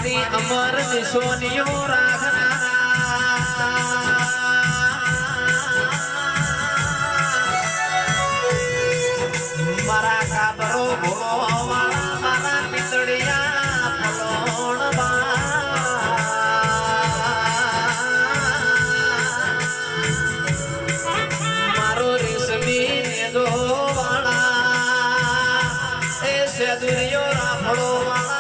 મારી અમર દિશોનિયો રાખનારા મારા કાબરો ભોળો વાળા મારા પિતળિયા ફલોણ મારો રેશમી નેદો વાળા એ સેદુરિયો રાફળો વાળા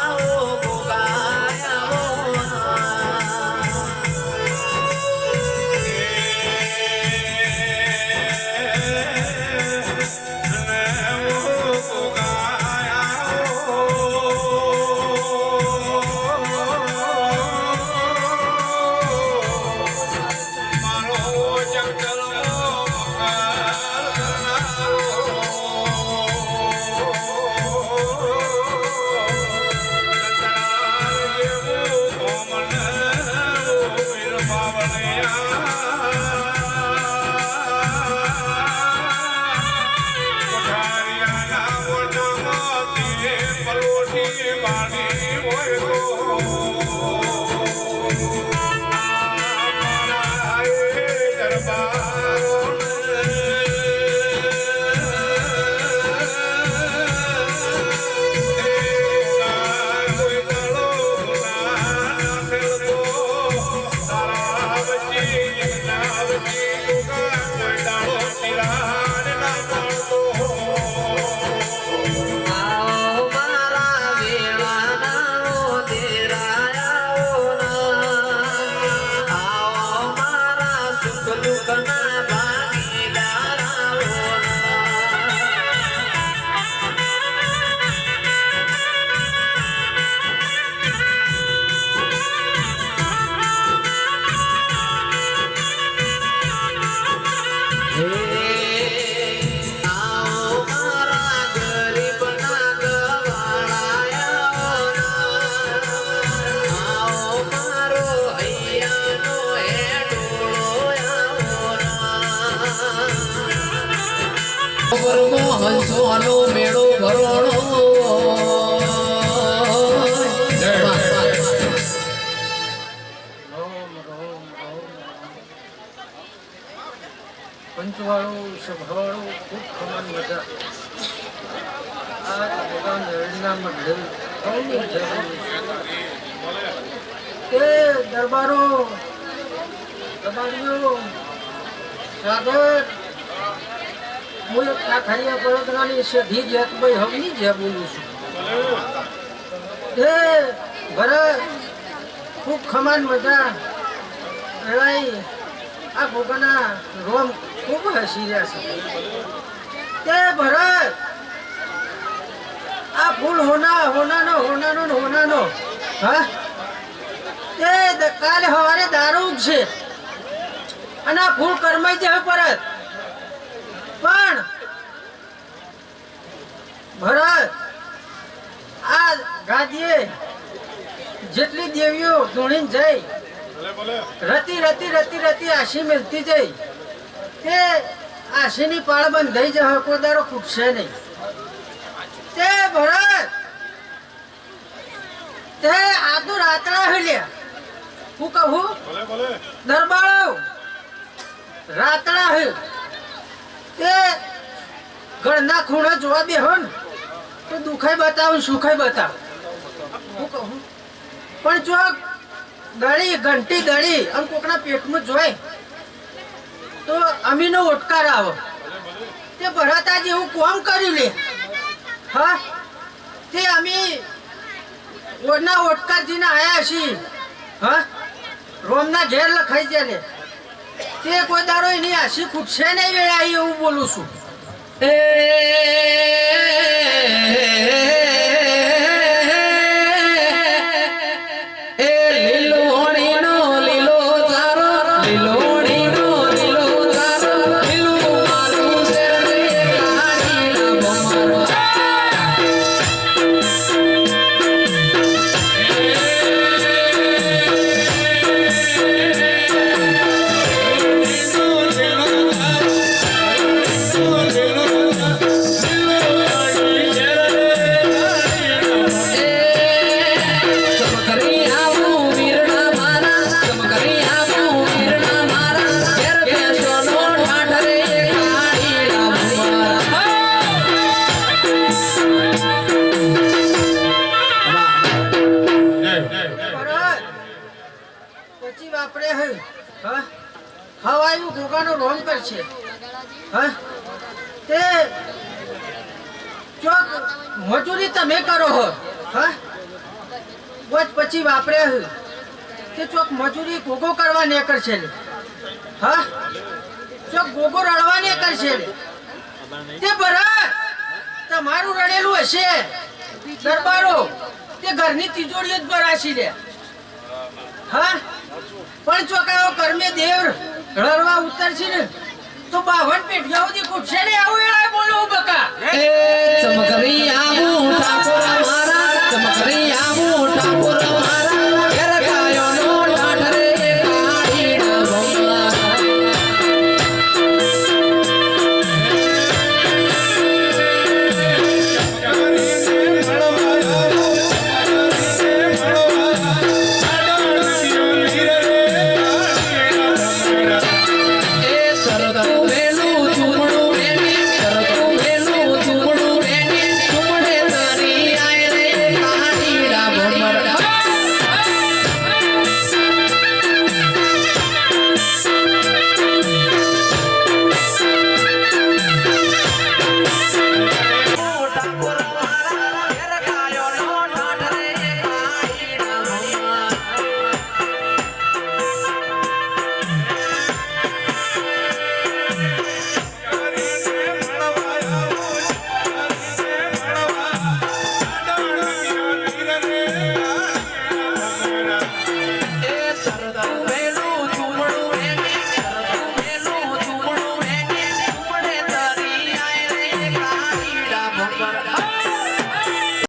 ઓ હંસોનો મેળો ભરોણો પંચવાળું સભાવાળું ખૂબ ખમાન મજા આ ભગવાન હરિના મઢે તે દરબારો દરબારીઓ સાગર હું એક ખાખરિયા બળદરાની સધી જેતભાઈ હવની જે બોલું છું તે ભરત ખૂબ ખમાન મજા રેવાઈ આ ભોગાના રોમ ખૂબ હસી રહ્યા છે તે ભરત આ ફૂલ હોનાનો હા તે કાલે સવારે દારૂ ઉગશે અને આ ફૂલ કરમાઈ જાય પરત પણ ભરત આ ગાદીએ જેટલી દેવીઓ ધૂણીને જઈ રતી આશી મિલતી જઈ તે આશીની પાળ બંધાઈ જશે કોઈ દાડો ખૂટશે નહીં તે ભરત તે આ તો રાતડા હલ્યા હું કહું દરબારો રાતડા હે તે ઘરના ખૂણે જોવા બેહો ને તો દુખાઈ બતાવું સુખાઈ બતાવ હું કહું પણ જો ઘંટી દળી અને કોકના પેટમાં જોય તો અમીનો ઓટકાર આવો તે ભરતા જેવું કોમ કર્યું લે હા તે અમી ઓરના ઓટકારજીને આયા છીએ હા રોમના ઝેર લખાઈ જાય ને તે કોઈ દાડો એની હાસી ખૂટશે નહીં વેળા એવું બોલું છું મજૂરી તમે કરો હો હા વચ પછી વાપર્યા હે તે ચોક મજૂરી ગોગો કરવા ને કરશે લે હા ચોક ગોગો રડવા ને કરશે લે તે ભરત તમારું રડેલું હશે દરબારો તે ઘરની તિજોરી જ ભરાશી લે હા પણ ચોકાઓ કર્મે દેવ રડવા ઉતરશે ને તો 52 પેઢીઓ સુધી કૂટશે ને આવું એળા બોલો બકા